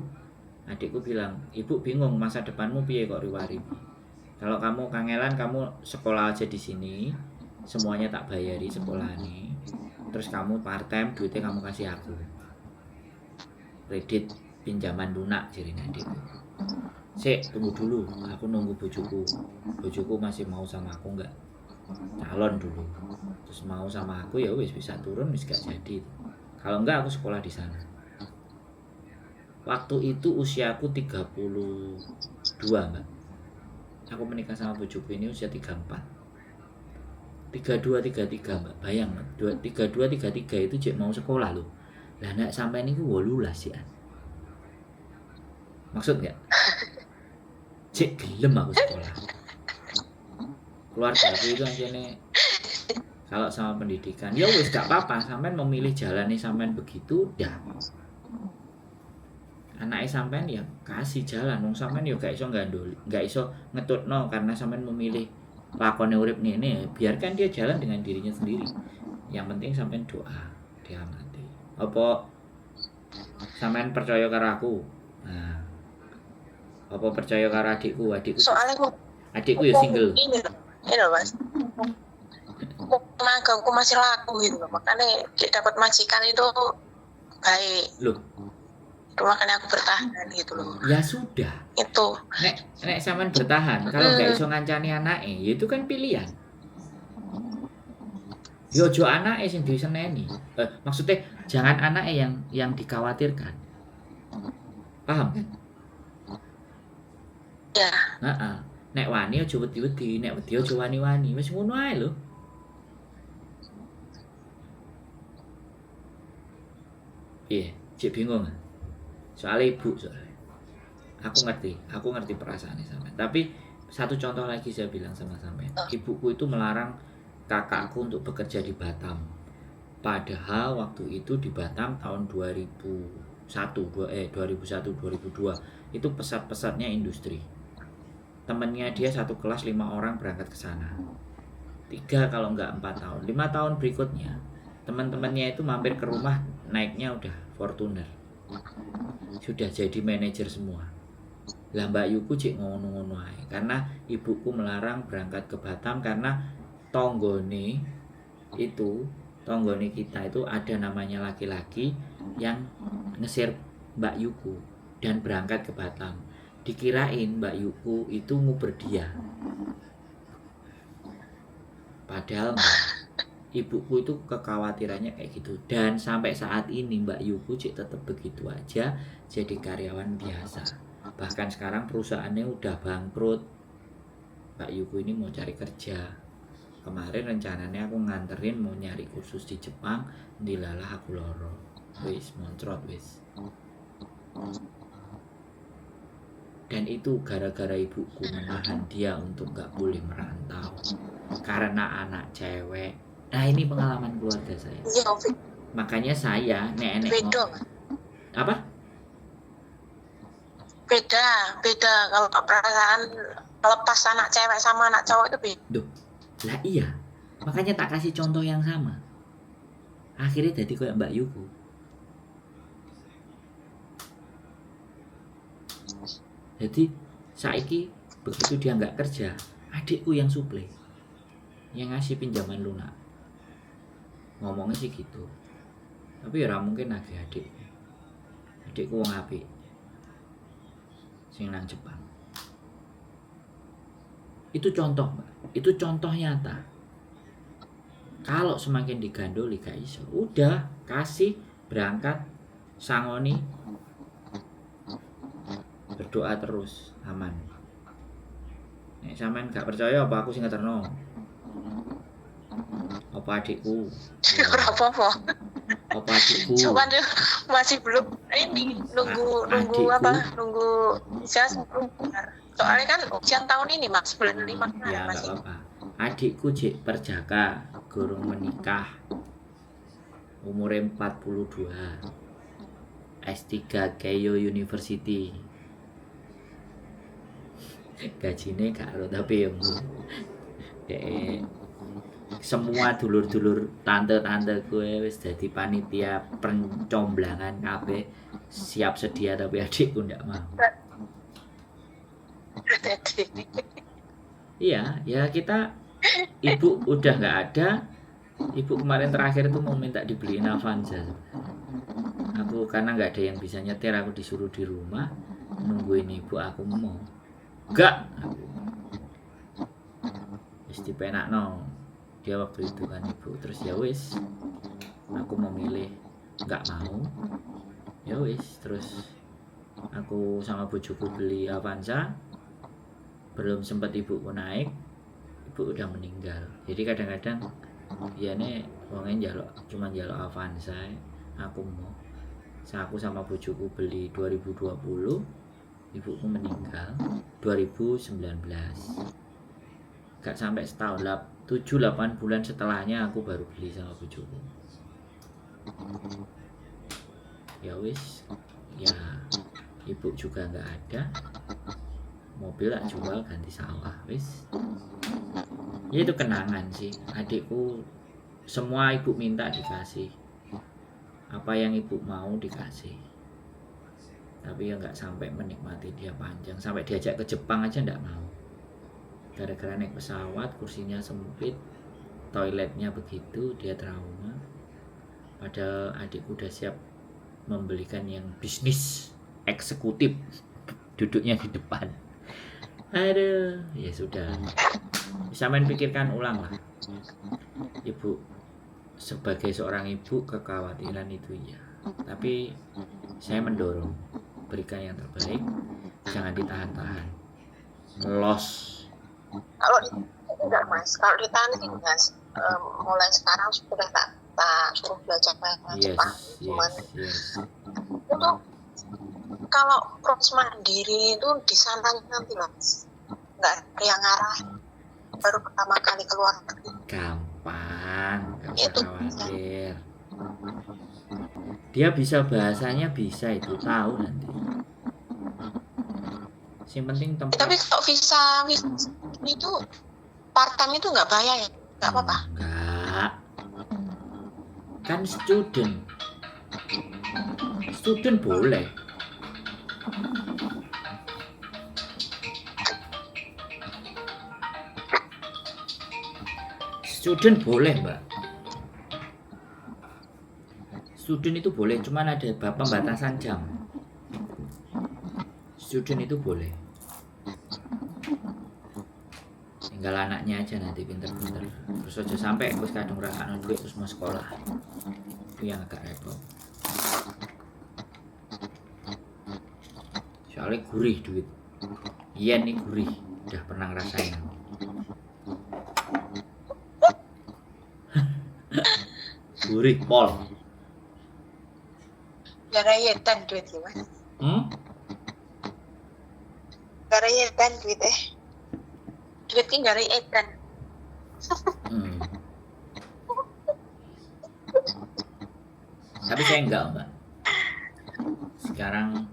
adikku bilang, ibu bingung masa depanmu piye kok riwari. Kalau kamu kangelan, kamu sekolah aja di sini, semuanya tak bayari sekolah ini. Terus kamu part time, duitnya kamu kasih aku. Kredit pinjaman lunak jadinya adikku. Sik, tunggu dulu, aku nunggu bojoku. Bojoku masih mau sama aku enggak? Calon dulu. Terus mau sama aku ya wis bisa turun, wis gak jadi. Kalau enggak aku sekolah di sana. Waktu itu usiaku 32, Mbak. Aku menikah sama bojoku ini usia 34. 32 33, Mbak. Bayang, 32 33 itu cek mau sekolah loh. Lah nek sampai niku 18 ya. Maksud enggak? Cek gelem aku sekolah. Keluarga aku itu aja nih. Kalau sama pendidikan, ya wis gak apa-apa, sampean memilih jalan nih sampean begitu, dah. Anaknya sampean ya kasih jalan, wong sampean ya gak iso gandoli, gak iso ngetutno karena sampean memilih lakone urip ngene, biarkan dia jalan dengan dirinya sendiri. Yang penting sampean doa, diamati. Apa sampean percaya karo aku? Nah, apa percaya karo adikku? Soalnya adikku ya single. Ini loh Mas. Magangku masih laku gitu loh. Makanya dapat majikan itu baik. Loh, itu makanya aku bertahan gitu loh. Ya sudah. Itu. Nek sampean bertahan, kalau gak iso ngancani anake, ya itu kan pilihan. Yo ojo anake sing diseneni. Maksudnya jangan anake yang dikhawatirkan. Paham kan? Ya. Heeh. Nek wani aja wedi-wedi, nek wedi aja wani-wani. Wis ngono ae lho. Iya, cek bingung. Soalnya ibu soalnya. Aku ngerti perasaannya sampean. Tapi satu contoh lagi saya bilang sama sampean. Ibuku itu melarang kakakku untuk bekerja di Batam. Padahal waktu itu di Batam tahun 2001 2002 itu pesat-pesatnya industri. Temennya dia satu kelas 5 orang berangkat ke sana. 3 kalau enggak 4 tahun. 5 tahun berikutnya teman-temannya itu mampir ke rumah, naiknya udah Fortuner. Sudah jadi manajer semua. Lah Mbak Yuku cik ngono-ngono ae. Karena ibuku melarang berangkat ke Batam karena tonggone kita itu ada namanya laki-laki yang ngesir Mbak Yuku dan berangkat ke Batam. Dikirain Mbak Yuku itu nguber dia. Padahal ibuku itu kekhawatirannya kayak gitu. Dan sampai saat ini Mbak Yuku cik tetap begitu aja, jadi karyawan biasa. Bahkan sekarang perusahaannya udah bangkrut. Mbak Yuku ini mau cari kerja. Kemarin rencananya aku nganterin mau nyari kursus di Jepang, dilalah aku loro. Wis moncrot wis. Dan itu gara-gara ibuku menahan dia untuk gak boleh merantau karena anak cewek. Nah ini pengalaman keluarga saya. Makanya saya nenek apa? Beda kalau perasaan lepas anak cewek sama anak cowok itu beda. Duh, lah iya. Makanya tak kasih contoh yang sama. Akhirnya jadi kayak Mbak Yuku. Jadi saiki begitu dia nggak kerja, adikku yang suplai, yang ngasih pinjaman lunak. Ngomongnya sih gitu. Tapi ya mungkin lagi adikku wong apik, sing nang Jepang. Itu contoh Mbak. Itu contoh nyata. Kalau semakin digandoli gak iso, udah kasih, berangkat, sangoni, berdoa terus, aman. Nek sampean gak percaya apa aku sing ngeterno? Apa adikku? Ora apa-apa. Apa adikku? Cuman masih belum ini nunggu Adikku. nunggu ijazah keluar. Soalnya kan ujian tahun ini Mas, bulan 5 Ya kemarin nggak masih. apa-apa. Adikku Jek Perjaka, gurung menikah, umurnya 42, S3 Keio University. Gajinya karo tapi yang semua dulur-dulur tante-tante gue wis dadi panitia pencomblangan kabeh, siap sedia, tapi adikku ndak mau. Iya, ya kita, ibu udah nggak ada. Ibu kemarin terakhir tuh mau minta dibeliin Avanza. Aku karena nggak ada yang bisa nyetir, aku disuruh di rumah nungguin ibu. Aku mau enggak, wis dipenakno dia waktu itu kan ibu. Terus ya wis, aku memilih nggak mau. Ya wis, terus aku sama bojoku beli Avanza. Belum sempat ibuku naik, ibu udah meninggal. Jadi kadang-kadang ya nih wongnya cuma njaluk Avanza, aku mau. Aku sama bojoku beli 2020, ibuku meninggal 2019. Gak sampai setahun, 7-8 bulan setelahnya aku baru beli sama bojoku. Ya wis, ya ibu juga nggak ada, mobil tak jual ganti sawah, wis. Ya itu kenangan sih. Adikku semua ibu minta dikasih, apa yang ibu mau dikasih. Tapi ya nggak sampai menikmati dia panjang, sampai diajak ke Jepang aja nggak mau. Gara-gara naik pesawat kursinya sempit, toiletnya begitu, dia trauma. Padahal adikku udah siap membelikan yang bisnis eksekutif, duduknya di depan. Aduh, ya sudah. Bisa main pikirkan ulang lah. Ibu, sebagai seorang ibu, kekhawatiran itu ya. Tapi saya mendorong, berikan yang terbaik, jangan ditahan-tahan. Los. Kalau enggak Mas, kalau ditahan sih Mas, mulai sekarang sudah tak suruh belajar bahasa Jepang. Cuman Yes. itu kalau proses mandiri itu di sana nanti Mas, nggak ada yang ngarah, baru pertama kali keluar negeri. Gampang, gak usah Itu khawatir. Dia bisa bahasanya, bisa itu, tahu nanti. Yang penting tempat. Tapi kalau visa itu part time itu nggak bayar ya? Nggak apa-apa? Enggak. Kan student. Student boleh. Student boleh, Mbak. Student itu boleh, cuman ada pembatasan jam. Student itu boleh. Tinggal anaknya aja nanti pinter-pinter. Terus aja sampai wis kadung rasakno duit terus mau sekolah. Itu yang agak repot. Soalnya gurih duit. Iya nih gurih, udah pernah ngerasain. Gurih pol. Gara yetan duit ya Mas. Gara yetan duit duitnya gara yetan. Tapi saya enggak, Mbak. Sekarang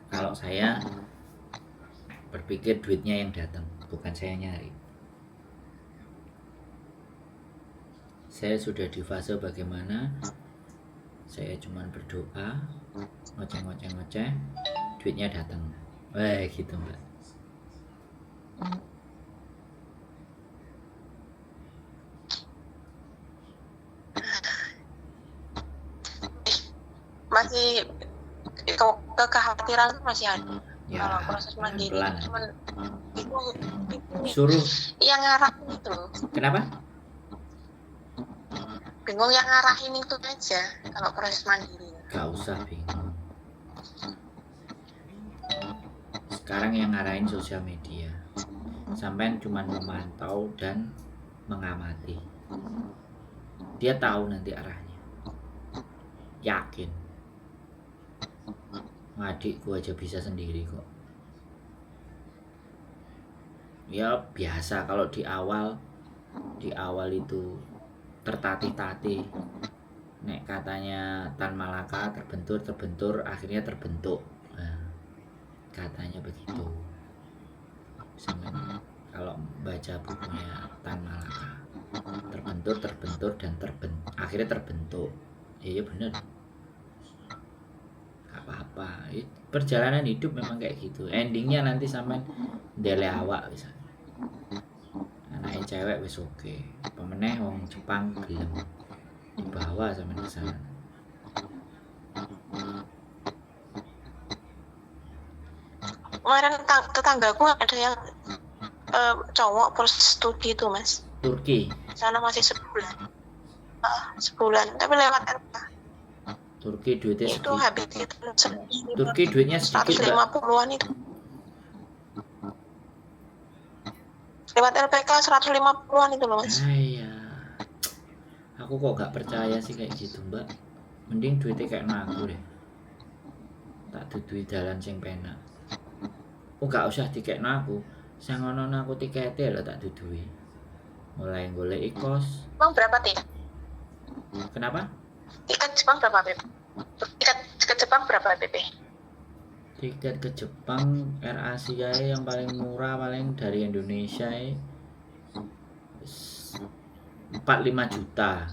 kalau saya berpikir duitnya yang datang, bukan saya nyari. Saya sudah di fase bagaimana saya cuman berdoa, ngoceh, duitnya datang. Wah, gitu, Mbak. Masih kekhawatiran masih ada. Ya, Kalau proses mandiri pelan-pelan. cuman bingung Suruh. yang ngarahin itu. Kenapa? Bingung yang ngarahin itu aja kalau proses mandiri. Gak usah bingung. Sekarang yang ngarahin sosial media. Sampai cuma memantau dan mengamati. Dia tahu nanti arahnya. Yakin. Adikku aja bisa sendiri kok. Ya biasa kalau di awal itu tertatih-tatih. Nek katanya Tan Malaka terbentur akhirnya terbentuk. Nah, katanya begitu. Sebenarnya kalau baca bukunya Tan Malaka terbentur dan akhirnya terbentuk. Iya bener. Apa-apa. Perjalanan hidup memang kayak gitu. Endingnya nanti sampai ndele awak bisa. Anaknya cewek wis oke. Pemeneh wong Jepang gelem dibawa sampai ke sana. Kemarin tetanggaku ada yang cowok proses studi itu mas. Turki. Sana masih sebulan tapi lewat LK. Turki duitnya itu sedikit. habis itu Turki duitnya sedikit 150-an itu. Lewat LPK 150-an itu loh mas. Iya. Aku kok gak percaya sih kayak gitu mbak. Mending duitnya kayak aku deh. Tak dudui dalan sing penak. Oh gak usah dikekno aku. Sang ono aku tiketnya lho tak dudui. Mulai golek kos. Bang berapa tiket? Kenapa? Tiket Jepang berapa BP? Tiket ke Jepang berapa BP? Tiket ke Jepang Air Asia yang paling murah paling dari Indonesia 45 juta.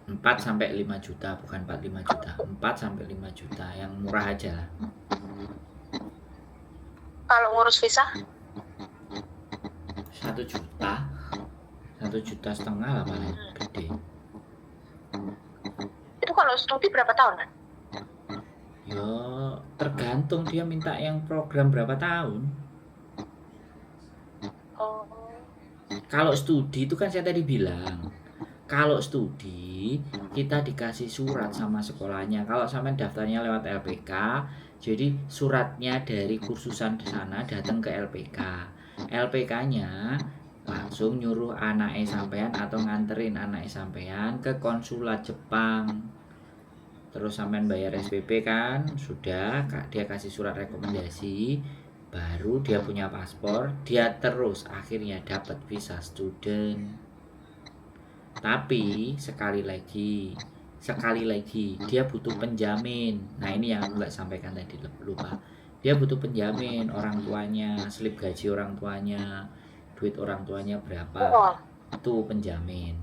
4 sampai 5 juta bukan 45 juta. 4 sampai 5 juta yang murah aja lah. Kalau ngurus visa? 1 juta. 1,5 juta lah paling gede. Itu kalau studi berapa tahun kan? Ya tergantung dia minta yang program berapa tahun. Oh. Kalau studi itu kan saya tadi bilang, kalau studi kita dikasih surat sama sekolahnya. Kalau sampai daftarnya lewat LPK, jadi suratnya dari kursusan di sana datang ke LPK. LPK-nya langsung nyuruh anaknya sampean atau nganterin anaknya sampean ke konsulat Jepang. Terus sampean bayar SPP kan, sudah dia kasih surat rekomendasi, baru dia punya paspor, dia terus akhirnya dapat visa student. Tapi sekali lagi dia butuh penjamin. Nah ini yang aku nggak sampaikan tadi, lupa. Dia butuh penjamin, orang tuanya, slip gaji orang tuanya, duit orang tuanya berapa, itu penjamin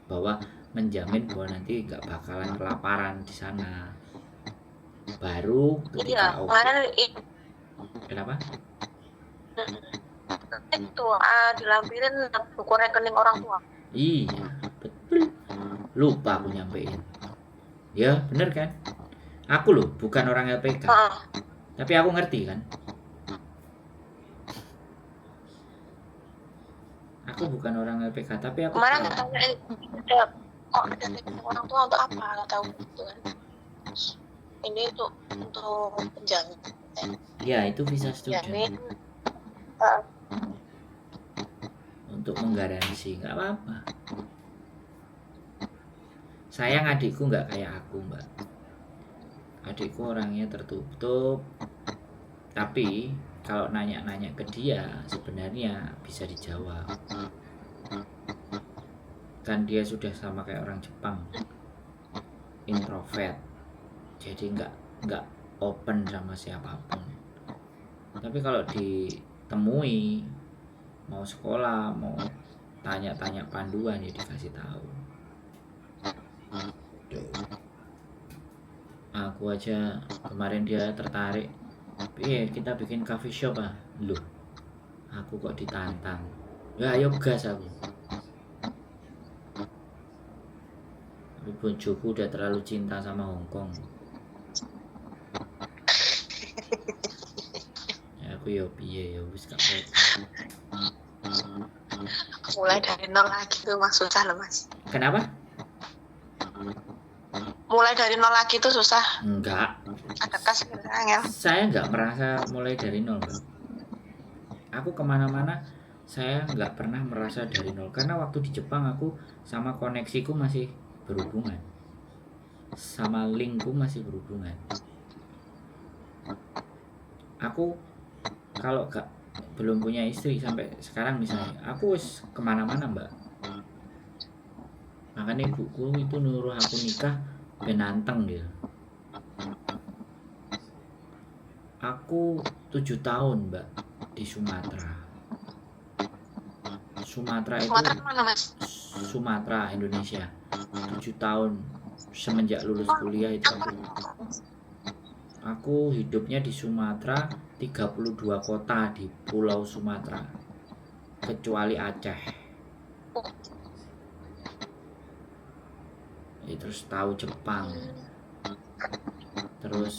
bahwa menjamin bahwa nanti nggak bakalan kelaparan di sana. Baru ketika kenapa? Itu dilampirin buku rekening orang tua. Iya betul, lupa aku nyampein. Ya bener kan? Aku loh bukan orang LPK, tapi aku ngerti kan. Aku bukan orang LPK, tapi aku kemarin katanya kok ada rekening orang tua untuk apa? Nggak tahu gitu kan. Ini untuk penjamin. Ya itu visa student. Untuk menggaransi, nggak apa-apa. Sayang adikku nggak kayak aku mbak. Adikku orangnya tertutup, tapi kalau nanya-nanya ke dia sebenarnya bisa dijawab. Kan dia sudah sama kayak orang Jepang, introvert, jadi nggak open sama siapapun. Tapi kalau ditemui mau sekolah, mau tanya-tanya panduan ya dikasih tahu. Aku aja kemarin dia tertarik, kita bikin coffee shop loh, aku kok ditantang. Ya ayo gas aku. Tapi bojoku udah terlalu cinta sama Hongkong. aku ya piye ya wis gak apa-apa. Mulai dari nol lagi tuh Mas susah loh Mas. Kenapa? Mulai dari nol lagi tuh susah. Enggak. Ada kas angel. Saya nggak merasa mulai dari nol, Mbak. Aku kemana-mana saya nggak pernah merasa dari nol karena waktu di Jepang aku sama koneksiku masih berhubungan, sama linkku masih berhubungan. Aku kalau belum punya istri sampai sekarang misalnya, aku wis kemana-mana Mbak. Makanya ibuku itu nyuruh aku nikah ben anteng gitu. Aku 7 tahun Mbak di Sumatera. Sumatera itu Sumatera mana Mas? Sumatera, Indonesia. 7 tahun semenjak lulus kuliah itu aku hidupnya di Sumatera, 32 kota di Pulau Sumatera kecuali Aceh. Terus tahu Jepang. Terus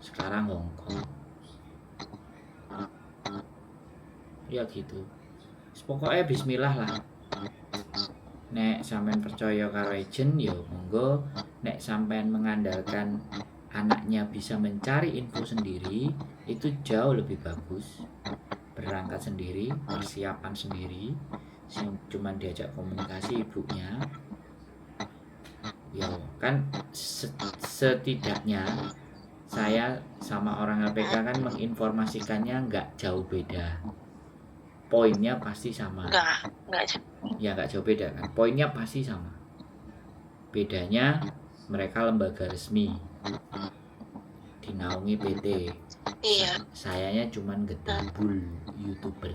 sekarang Hongkong. Ya gitu. Pokoknya bismillah lah. Nek sampean percaya karo agent ya monggo, nek sampean mengandalkan anaknya bisa mencari info sendiri itu jauh lebih bagus. Berangkat sendiri, persiapan sendiri, cuman diajak komunikasi ibunya. Ya kan setidaknya saya sama orang LPK kan menginformasikannya nggak jauh beda. Poinnya pasti sama. Enggak. Ya nggak jauh beda kan. Poinnya pasti sama. Bedanya mereka lembaga resmi, dinaungi PT. Iya. Sayanya cuman gedambul YouTuber.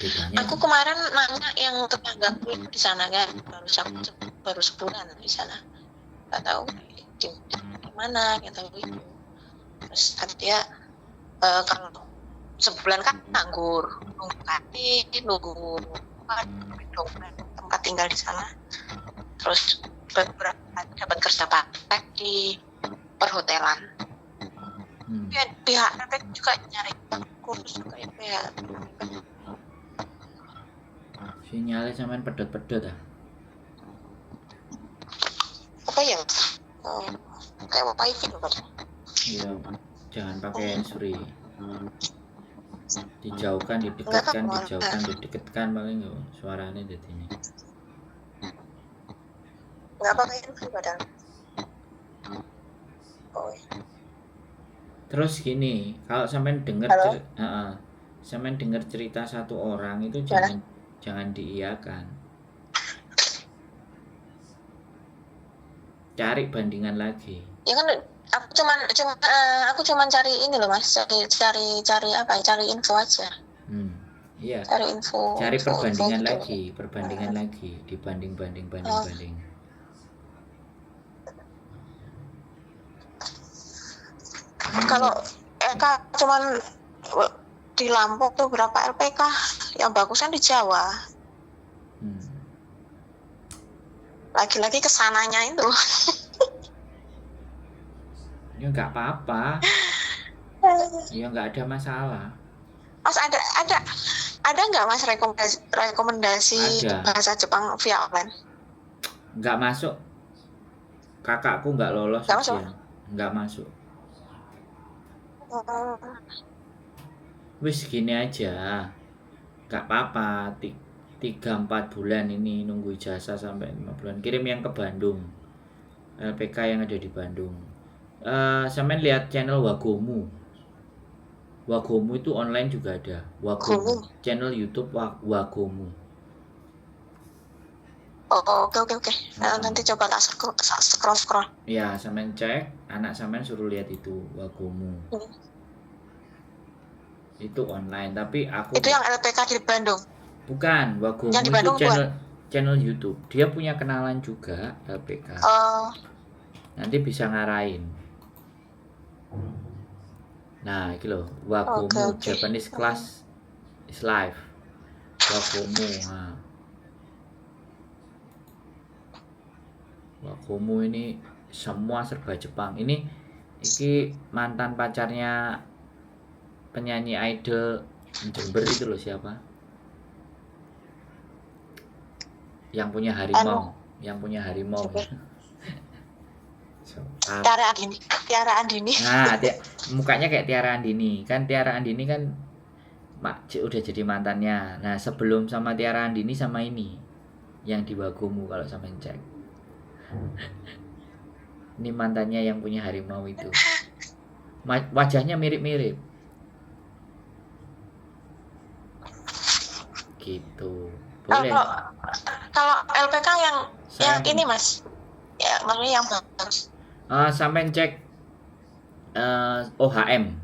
Bedanya. Aku kemarin nanya yang tetanggaku di sana kan, baru sebulan di sana. Gak tahu di mana, gak tahu itu. Terus kata dia kalau sebulan kan nganggur, nunggu KT, nunggu tempat tinggal di sana. Terus beberapa dapat kerja praktek di perhotelan. Pihak LPK juga nyari kursus juga ya pihak. Sinyalnya sampean pedot-pedot ah. Apa ya? Kayak wifi loh kan? Iya, jangan pakai handsfree. Dijauhkan, didekatkan, dijauhkan, didekatkan paling suaranya jadi ini. Nggak pakai handsfree padahal. Oh. Terus gini, kalau sampean dengar sampean dengar cerita satu orang itu jangan diiyakan. Cari bandingan lagi. Ya kan aku cuman cari ini loh Mas, cari apa? Cari info aja. Iya. Cari info. Cari perbandingan gitu. lagi, dibanding. Kalau cuman di Lampung tuh berapa LPK? Yang bagus kan di Jawa. Lagi-lagi kesananya itu. Ya nggak apa-apa. Ya nggak ada masalah. Mas ada nggak Mas rekomendasi bahasa Jepang via online? Nggak masuk. Kakakku nggak lolos. Nggak masuk. Wis gini aja. Nggak apa-apa. 3-4 bulan ini nunggu ijazah sampai 5 bulan. Kirim yang ke Bandung. LPK yang ada di Bandung. Sampean lihat channel Wagomu. Wagomu itu online juga ada. Wagomu. Channel YouTube Wagomu. Oke. Nanti coba tak scroll. Ya, sampean cek, anak sampean suruh lihat itu Wagomu. Itu online, tapi aku itu yang LPK di Bandung. Bukan, Wagomu yang di Bandung itu channel YouTube. Dia punya kenalan juga LPK. Nanti bisa ngarahin. Nah, iki lho, Wagomu Japanese Class is Live. Wagomu. Nah. Wagomu ini semua serba Jepang. Ini Iki mantan pacarnya penyanyi idol Jember itu loh, siapa? Yang punya harimau, yang punya harimau. Tiara Andini. Nah, mukanya kayak Tiara Andini. Kan Tiara Andini kan udah jadi mantannya. Nah, sebelum sama Tiara Andini sama ini yang di Wagomu kalau sama cek. Ini mantannya yang punya harimau itu. Wajahnya mirip-mirip. Gitu. Boleh. Kalau LPK yang ini Mas. Ya, maksudnya yang bagus. Sampai cek OHM.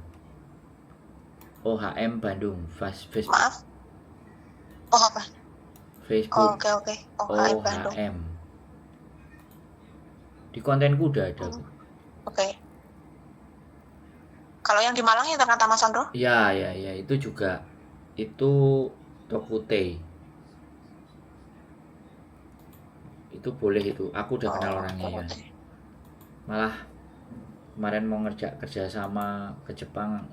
OHM Bandung, Facebook. Maaf. Oh apa? Facebook. Oke. OHM Bandung. OHM. Di kontenku udah ada. Oke. Kalau yang di Malang ya ternyata Mas Sandro? Ya, itu juga. Itu Tokute. Itu boleh itu. Aku udah kenal orangnya ya. Malah kemarin mau kerja sama ke Jepang,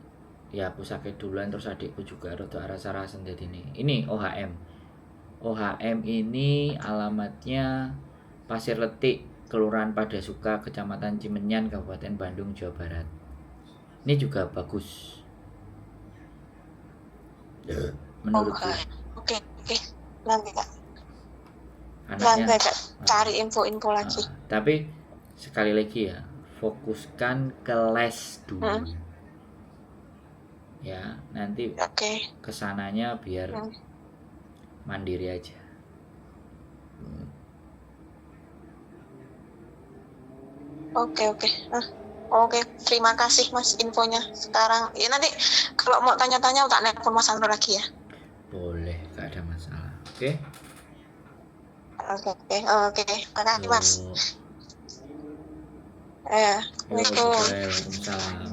ya aku sakit duluan terus adikku juga rada rasa-rasa jadi ini OHM. OHM ini alamatnya Pasir Letik, Kelurahan Padasuka, Kecamatan Cimenyan, Kabupaten Bandung, Jawa Barat. Ini juga bagus menurutku. Oke. Nanti Kak. Anaknya cari info lagi. Tapi sekali lagi ya, fokuskan ke les dulu. Ya, nanti kesananya biar mandiri aja. Oke, terima kasih Mas infonya. Sekarang ya nanti kalau mau tanya-tanya tak nelpon Mas Sandro lagi ya. Boleh, gak ada masalah. Oke. Makasih Mas. Waalaikumsalam.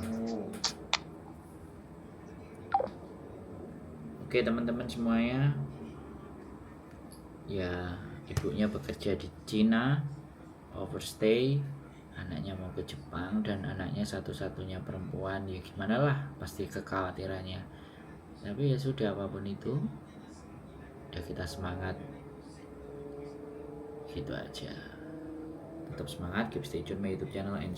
Oke teman-teman semuanya, ya ibunya bekerja di Cina, overstay, anaknya mau ke Jepang, dan anaknya satu-satunya perempuan, ya gimana lah, pasti kekhawatirannya. Tapi ya sudah, apapun itu udah kita semangat, gitu aja. Tetap semangat, keep stay tune my YouTube channel and